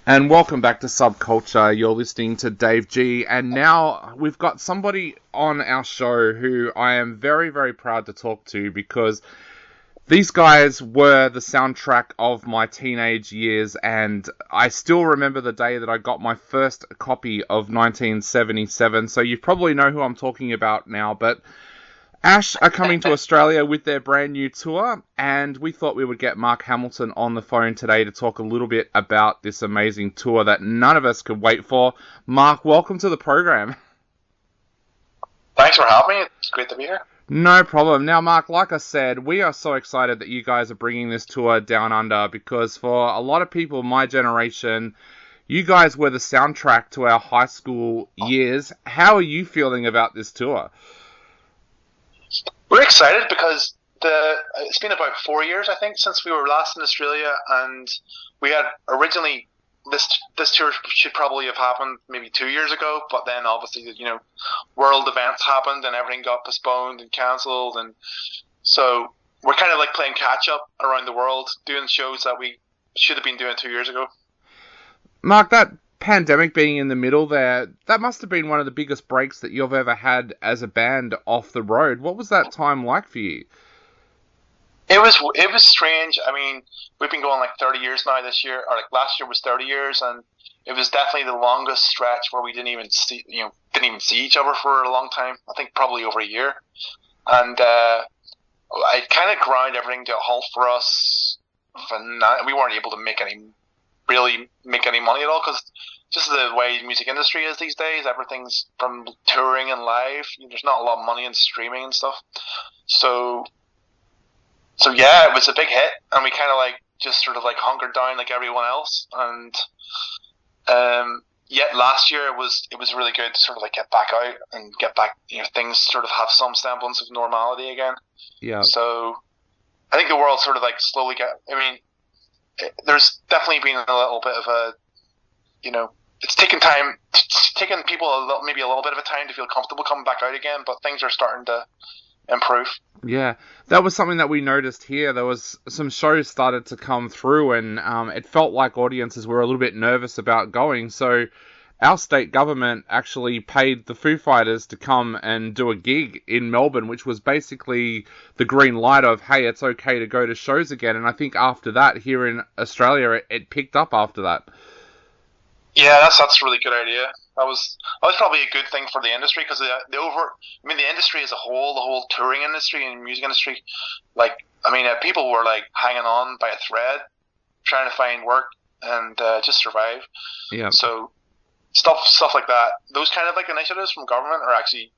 And welcome back to Subculture. You're listening to Dave G. And now we've got somebody on our show who I am very, very proud to talk to because these guys were the soundtrack of my teenage years, and I still remember the day that I got my first copy of 1977. So you probably know who I'm talking about now, but Ash are coming to Australia with their brand new tour, and we thought we would get Mark Hamilton on the phone today to talk a little bit about this amazing tour that none of us could wait for. Mark, welcome to the program. Thanks for having me. It's great to be here. No problem. Now, Mark, like I said, we are so excited that you guys are bringing this tour down under because for a lot of people my generation, you guys were the soundtrack to our high school years. How are you feeling about this tour? We're excited because it's been about 4 years, I think, since we were last in Australia, and we had originally this tour should probably have happened maybe 2 years ago, but then obviously world events happened and everything got postponed and cancelled, and so we're kind of like playing catch up around the world, doing shows that we should have been doing 2 years ago. Mark, that pandemic being in the middle there, that must have been one of the biggest breaks that you've ever had as a band off the road. What was that time like for you? It was strange. I mean, we've been going like 30 years now this year, or like last year was 30 years, and it was definitely the longest stretch where we didn't even see each other for a long time. I think probably over a year, and it kind of ground everything to a halt for us. We weren't able to really make any money at all because just the way the music industry is these days, everything's from touring and live. There's not a lot of money in streaming and stuff. So yeah, it was a big hit, and we kind of like just sort of like hunkered down like everyone else. And yet last year it was really good to sort of like get back out and get back, things sort of have some semblance of normality again. Yeah. So I think the world sort of like slowly there's definitely been a little bit of a, it's taken time. It's taken people maybe a little bit of a time to feel comfortable coming back out again, but things are starting to improve. Yeah, that was something that we noticed here. There was some shows started to come through, and it felt like audiences were a little bit nervous about going. So our state government actually paid the Foo Fighters to come and do a gig in Melbourne, which was basically the green light of, hey, it's okay to go to shows again. And I think after that, here in Australia, it picked up after that. Yeah, that's a really good idea. That was probably a good thing for the industry because the industry as a whole, the whole touring industry and music industry, people were like hanging on by a thread, trying to find work and just survive. Yeah. So stuff like that, those kind of like initiatives from government are actually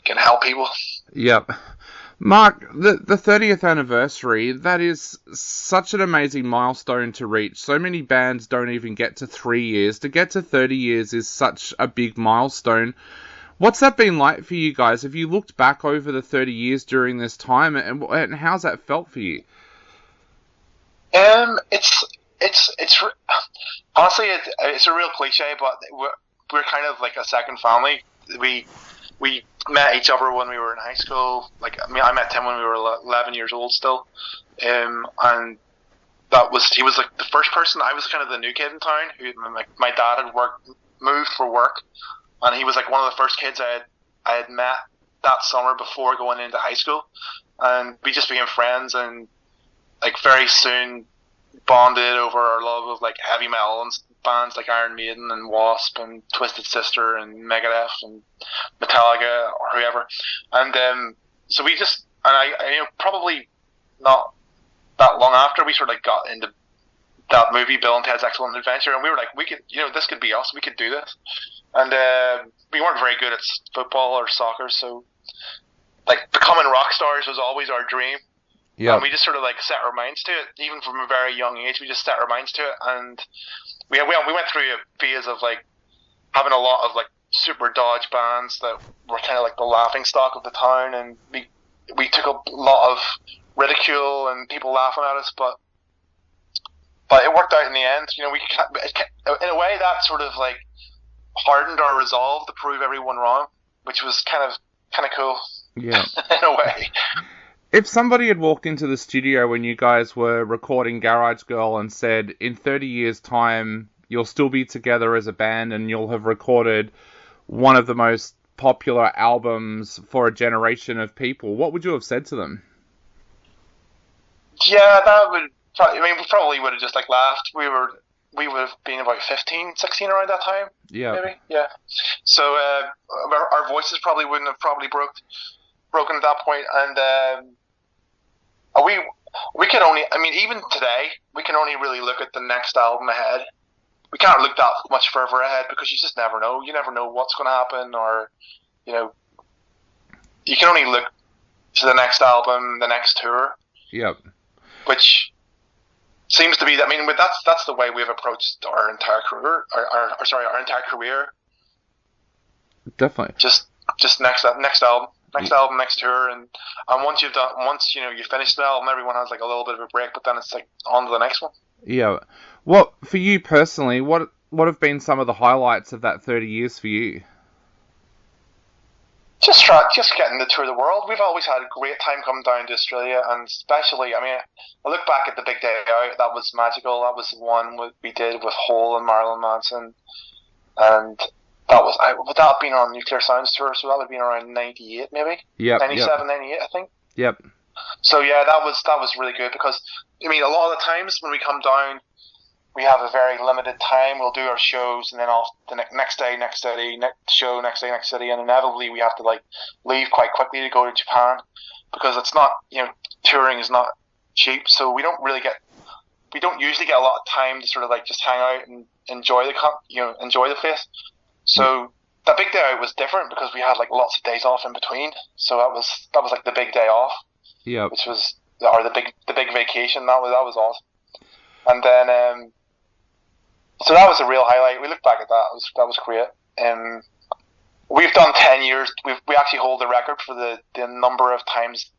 can help people. Yep. Mark, the 30th anniversary, that is such an amazing milestone to reach. So many bands don't even get to 3 years. To get to 30 years is such a big milestone. What's that been like for you guys? Have you looked back over the 30 years during this time, and how's that felt for you? It's honestly, it's a real cliche, but we're kind of like a second family. We met each other when we were in high school. I met Tim when we were 11 years old still, and he was like the first person. I was kind of the new kid in town. My dad had moved for work, and he was like one of the first kids I had met that summer before going into high school, and we just became friends and like very soon bonded over our love of like heavy metal and bands like Iron Maiden and Wasp and Twisted Sister and Megadeth and Metallica or whoever, and so we just, and I probably not that long after we sort of like got into that movie Bill and Ted's Excellent Adventure, and we were like, we could, this could be us, we could do this, and we weren't very good at football or soccer, so like becoming rock stars was always our dream. Yeah. And we just sort of like set our minds to it, even from a very young age. We just set our minds to it, and we went through a phase of like having a lot of like super dodge bands that were kind of like the laughing stock of the town, and we took a lot of ridicule and people laughing at us, but it worked out in the end. In a way that sort of like hardened our resolve to prove everyone wrong, which was kind of cool. Yeah, in a way. If somebody had walked into the studio when you guys were recording Garage Girl and said, in 30 years' time, you'll still be together as a band and you'll have recorded one of the most popular albums for a generation of people, what would you have said to them? Yeah, that would. I mean, we probably would have just like laughed. We would have been about 15, 16 around that time. Yeah. Maybe. Yeah. So our voices probably wouldn't have broken at that point, and we can only. I mean, even today, we can only really look at the next album ahead. We can't look that much further ahead because you just never know. You never know what's going to happen, or you can only look to the next album, the next tour. Yep. Which seems to be. I mean, that's the way we've approached our entire career. Our entire career. Definitely. Just next album, next tour, and once you finish the album, everyone has like a little bit of a break, but then it's like on to the next one. Yeah. What for you personally? What have been some of the highlights of that 30 years for you? Just getting to tour the world. We've always had a great time coming down to Australia, and especially, I mean, I look back at the big day out. That was magical. That was the one we did with Hole and Marilyn Manson, and would that have been on Nuclear Sounds tour? So that would have been around 98, maybe. Yep. 97, 98, I think. Yep. So yeah, that was really good because I mean, a lot of the times when we come down, we have a very limited time. We'll do our shows, and then the next day, next city, next show, next day, next city, and inevitably we have to like leave quite quickly to go to Japan because it's not, touring is not cheap. So we don't usually get a lot of time to sort of like just hang out and enjoy the place. So that big day out was different because we had like lots of days off in between. So that was like the big day off. Yeah. Which was the big vacation. That was awesome. And then so that was a real highlight. We look back at that. That was great. We've done 10 years. We actually hold the record for the number of times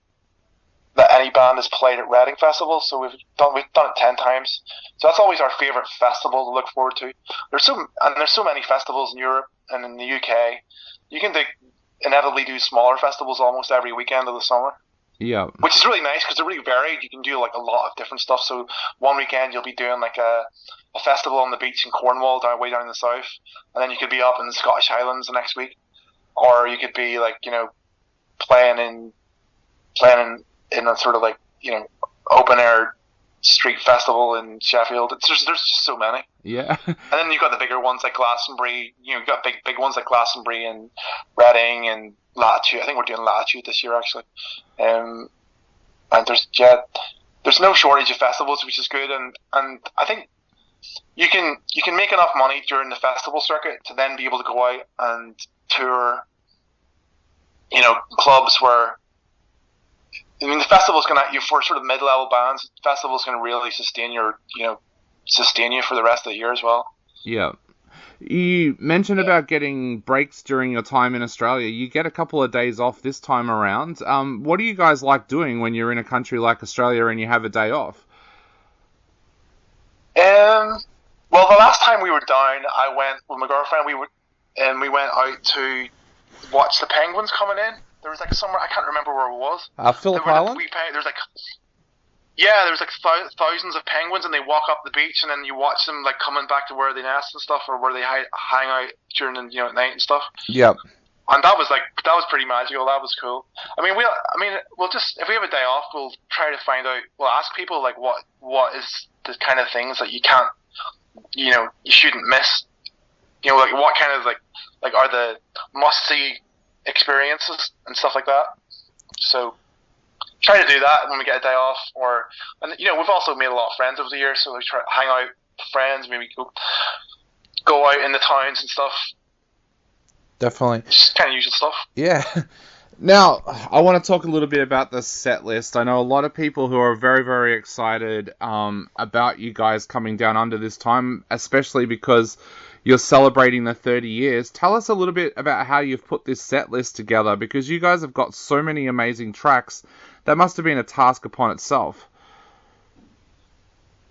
that any band has played at Reading Festival. So we've done it 10 times. So that's always our favourite festival to look forward to. There's so many festivals in Europe and in the UK. You can inevitably do smaller festivals almost every weekend of the summer. Yeah. Which is really nice because they're really varied. You can do like a lot of different stuff. So one weekend you'll be doing like a festival on the beach in Cornwall, way down in the south, and then you could be up in the Scottish Highlands the next week, or you could be like playing in a sort of like open air street festival in Sheffield. There's just so many. Yeah. And then you've got the bigger ones like Glastonbury. You've got big ones like Glastonbury and Reading and Latitude. I think we're doing Latitude this year actually. And there's no shortage of festivals, which is good. And I think you can make enough money during the festival circuit to then be able to go out and tour, clubs where. I mean, the festival's for sort of mid-level bands. The festival's going to really sustain you for the rest of the year as well. Yeah. You mentioned about getting breaks during your time in Australia. You get a couple of days off this time around. What do you guys like doing when you're in a country like Australia and you have a day off? Well, the last time we were down, I went with my girlfriend. We went out to watch the penguins coming in. There was like somewhere, I can't remember where it was. Phillip Island? There's like thousands of penguins, and they walk up the beach, and then you watch them like coming back to where they nest and stuff, or where they hang out during at night and stuff. Yep. And that was pretty magical. That was cool. We'll just, if we have a day off, we'll try to find out. We'll ask people like what is the kind of things that you can't, you shouldn't miss. Like what kind of like are the must see experiences and stuff like that. So try to do that when we get a day off, and we've also made a lot of friends over the years, so we try to hang out with friends, maybe go out in the towns and stuff. Definitely. Just kind of usual stuff. Yeah. Now, I want to talk a little bit about the set list. I know a lot of people who are very, very excited about you guys coming down under this time, especially because you're celebrating the 30 years. Tell us a little bit about how you've put this set list together, because you guys have got so many amazing tracks. That must have been a task upon itself.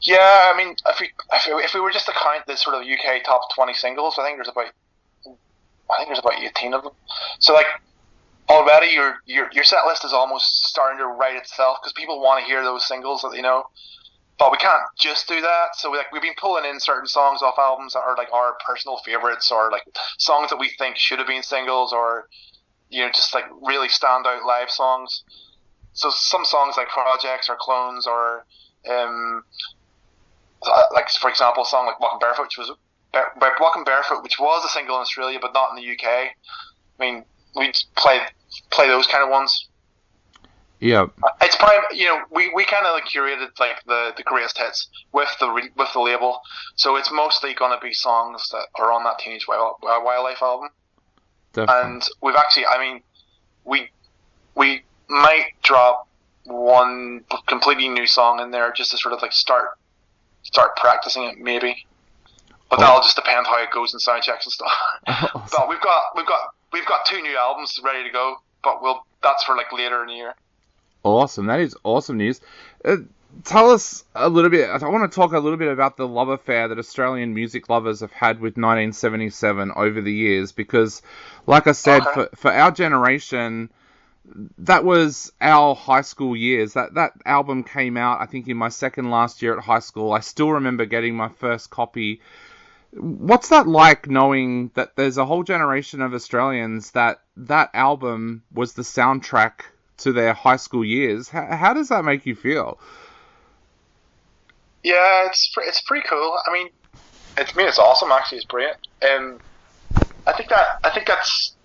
Yeah, I mean, if we were just to count the sort of UK top 20 singles, I think there's about 18 of them. So like already your set list is almost starting to write itself because people want to hear those singles that they know. but we can't just do that. So we've been pulling in certain songs off albums that are like our personal favorites, or like songs that we think should have been singles, or just like really stand out live songs. So some songs like projects or clones, or like for example, a song like Walking Barefoot, which was a single in Australia but not in the UK. I mean, we play those kind of ones. Yeah. It's probably we kind of like curated like the greatest hits with the label, so it's mostly gonna be songs that are on that Teenage Wildlife album. Definitely. And we've actually, I mean, we might drop one completely new song in there just to sort of like start practicing it maybe, but that'll just depend how it goes in sound checks and stuff. Awesome. But we've got two new albums ready to go, but that's for like later in the year. Awesome. That is awesome news. Tell us a little bit. I want to talk a little bit about the love affair that Australian music lovers have had with 1977 over the years, because, like I said, for our generation, that was our high school years. That album came out, I think, in my second last year at high school. I still remember getting my first copy. What's that like, knowing that there's a whole generation of Australians that album was the soundtrack to their high school years? How does that make you feel? Yeah, it's pretty cool. I mean, it's awesome. Actually, it's brilliant. I think that's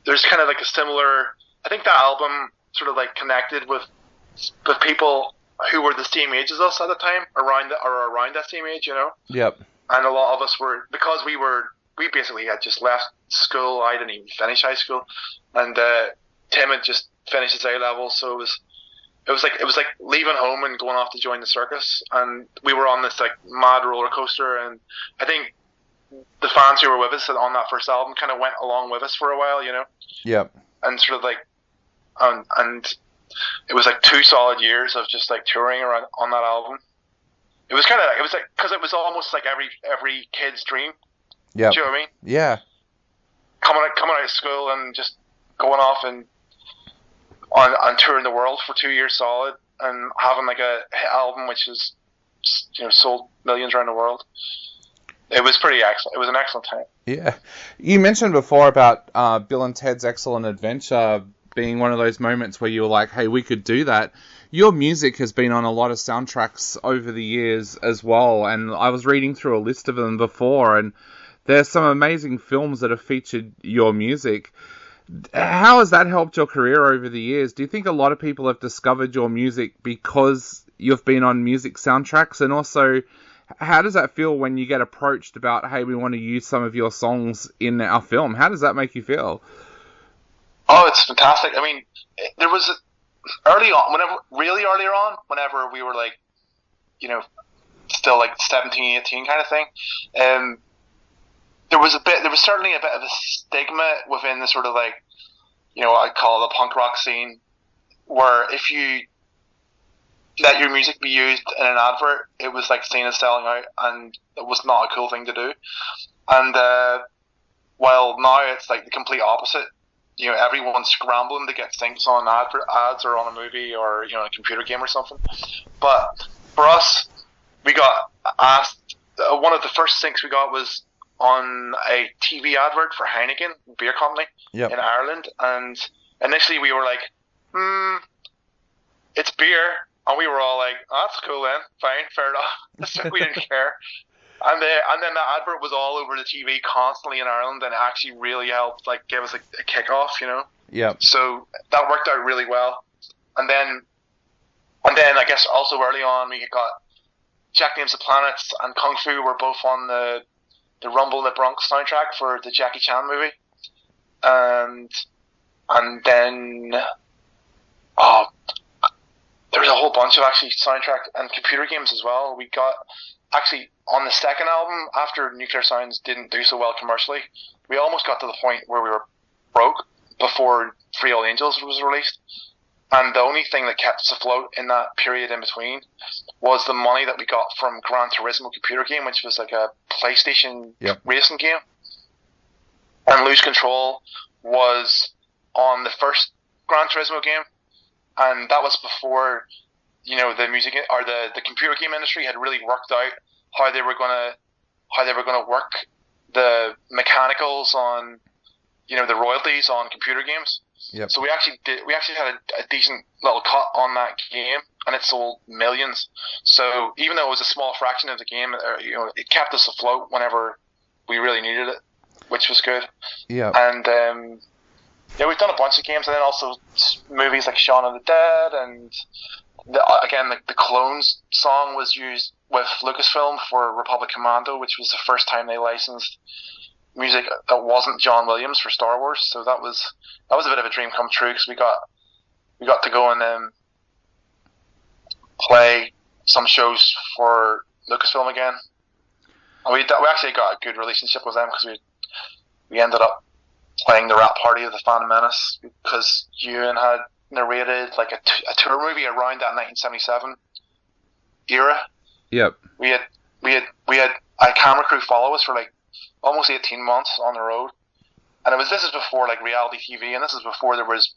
there's kind of like a similar. I think that album sort of like connected with people who were the same age as us at the time, around that same age, Yep. And a lot of us were, because we basically had just left school. I didn't even finish high school, and Tim had just finished his A level, so it was like leaving home and going off to join the circus, and we were on this like mad roller coaster. And I think the fans who were with us on that first album kind of went along with us for a while, Yep. and sort of like, and it was like 2 solid years of just like touring around on that album. It was because it was almost like every kid's dream. Yeah. Do you know what I mean? Yeah. Coming out of school and just going off and on touring the world for 2 years solid, and having like a hit album which is sold millions around the world. It was pretty excellent. It was an excellent time. Yeah. You mentioned before about Bill and Ted's Excellent Adventure being one of those moments where you were like, hey, we could do that. Your music has been on a lot of soundtracks over the years as well, and I was reading through a list of them before, and there's some amazing films that have featured your music. How has that helped your career over the years? Do you think a lot of people have discovered your music because you've been on music soundtracks? And also, how does that feel when you get approached about, hey, we want to use some of your songs in our film? How does that make you feel? Oh, it's fantastic. I mean, there was earlier on, whenever we were like, still like 17, 18 kind of thing, there was certainly a bit of a stigma within the sort of like, I'd call it the punk rock scene, where if you let your music be used in an advert, it was like seen as selling out, and it was not a cool thing to do. And while now it's like the complete opposite. Everyone's scrambling to get things on ads or on a movie or a computer game or something. But for us, we got asked. One of the first things we got was on a TV advert for Heineken beer company in Ireland, and initially we were like, it's beer, and we were all like, oh, that's cool then, fine, fair enough. So we didn't care. And then the advert was all over the TV constantly in Ireland, and it actually really helped, like, give us a kick-off, Yeah. So that worked out really well. And then I guess also early on we got Jack Names the Planets and Kung Fu were both on the Rumble in the Bronx soundtrack for the Jackie Chan movie. And then there was a whole bunch of actually soundtrack and computer games as well. We got actually on the second album, after Nuclear Sounds didn't do so well commercially, we almost got to the point where we were broke before Free All Angels was released. And the only thing that kept us afloat in that period in between was the money that we got from Gran Turismo computer game, which was like a PlayStation racing game. And Lose Control was on the first Gran Turismo game, and that was before the music or the computer game industry had really worked out how they were gonna work the mechanicals on the royalties on computer games. Yep. So we actually had a decent little cut on that game, and it sold millions. So even though it was a small fraction of the game, it kept us afloat whenever we really needed it, which was good. Yeah. And we've done a bunch of games, and then also movies like Shaun of the Dead, and the Clones song was used with Lucasfilm for Republic Commando, which was the first time they licensed music that wasn't John Williams for Star Wars. So that was a bit of a dream come true, because we got to go and play some shows for Lucasfilm again. And we actually got a good relationship with them, because we ended up playing the rap party of the Phantom Menace, because Ewan had narrated like a tour movie around that 1977 era. Yep. We had a camera crew follow us for like almost 18 months on the road, and this is before like reality TV, and this is before there was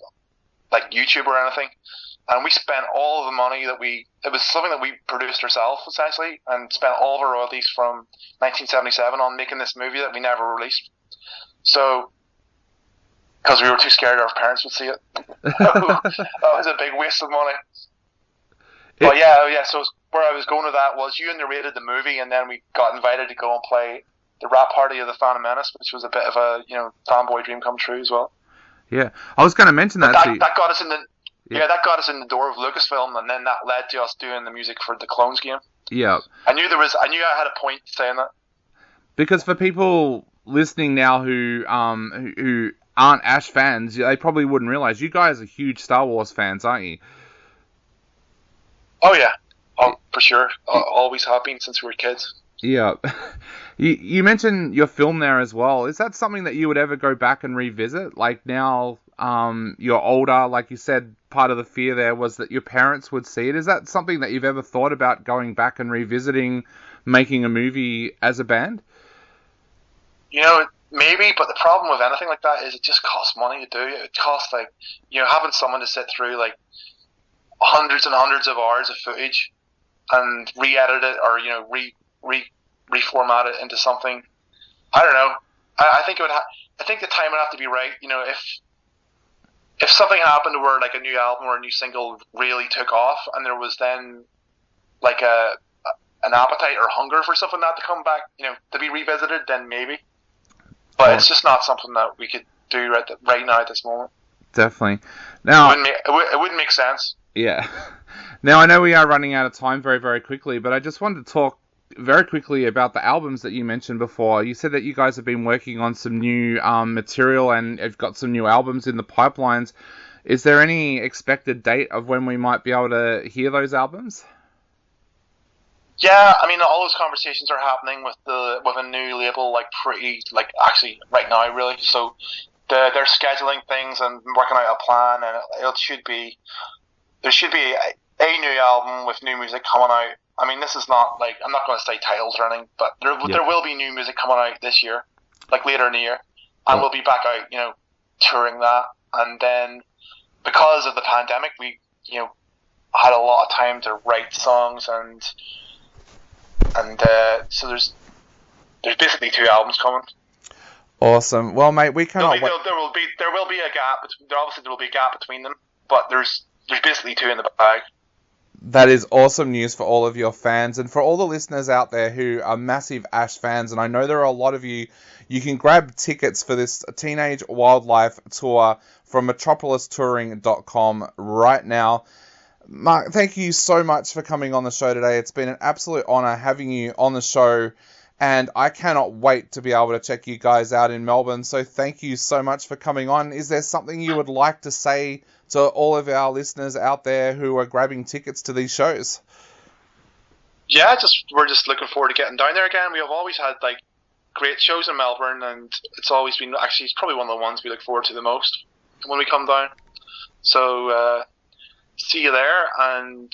like YouTube or anything. And we spent all of the money it was something that we produced ourselves essentially, and spent all of our royalties from 1977 on making this movie that we never released. So, because we were too scared our parents would see it. That was a big waste of money. But yeah. So where I was going with that was you narrated the movie, and then we got invited to go and play the rap party of the Phantom Menace, which was a bit of a fanboy dream come true as well. Yeah, I was going to mention that. That got us in the that got us in the door of Lucasfilm, and then that led to us doing the music for the Clones game. Yeah. I knew I had a point saying that. Because for people listening now who aren't Ash fans, they probably wouldn't realize you guys are huge Star Wars fans, aren't you? Oh yeah, for sure. Always have been since we were kids. Yeah. You mentioned your film there as well. Is that something that you would ever go back and revisit? Like now you're older, like you said, part of the fear there was that your parents would see it. Is that something that you've ever thought about going back and revisiting, making a movie as a band? Maybe, but the problem with anything like that is it just costs money to do. It costs having someone to sit through like hundreds and hundreds of hours of footage and re-edit it or reformat it into something. I don't know. I think I think the time would have to be right. If something happened where like a new album or a new single really took off, and there was then like an appetite or hunger for something that to come back, to be revisited, then maybe. But it's just not something that we could do right now at this moment. Definitely. Now it wouldn't make sense. Yeah. Now I know we are running out of time very, very quickly, but I just wanted to talk very quickly about the albums that you mentioned before. You said that you guys have been working on some new material and have got some new albums in the pipelines. Is there any expected date of when we might be able to hear those albums? Yeah, I mean, all those conversations are happening with a new label, actually right now, really. So they're scheduling things and working out a plan, and there should be a new album with new music coming out. I mean, this is not like, I'm not going to say titles or anything, but there will be new music coming out this year, like later in the year, and we'll be back out, touring that. And then because of the pandemic, we had a lot of time to write songs and so there's basically 2 albums coming. Awesome. Well, mate, we cannot. There will be a gap. Obviously, there will be a gap between them, but there's basically 2 in the bag. That is awesome news for all of your fans and for all the listeners out there who are massive Ash fans. And I know there are a lot of you. You can grab tickets for this Teenage Wildlife tour from metropolistouring.com right now. Mark, thank you so much for coming on the show today. It's been an absolute honor having you on the show, and I cannot wait to be able to check you guys out in Melbourne. So thank you so much for coming on. Is there something you would like to say to all of our listeners out there who are grabbing tickets to these shows? Yeah, we're just looking forward to getting down there again. We have always had like great shows in Melbourne, and it's always been it's probably one of the ones we look forward to the most when we come down. So see you there, and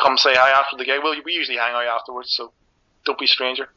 come say hi after the gig. We usually hang out afterwards, so don't be a stranger.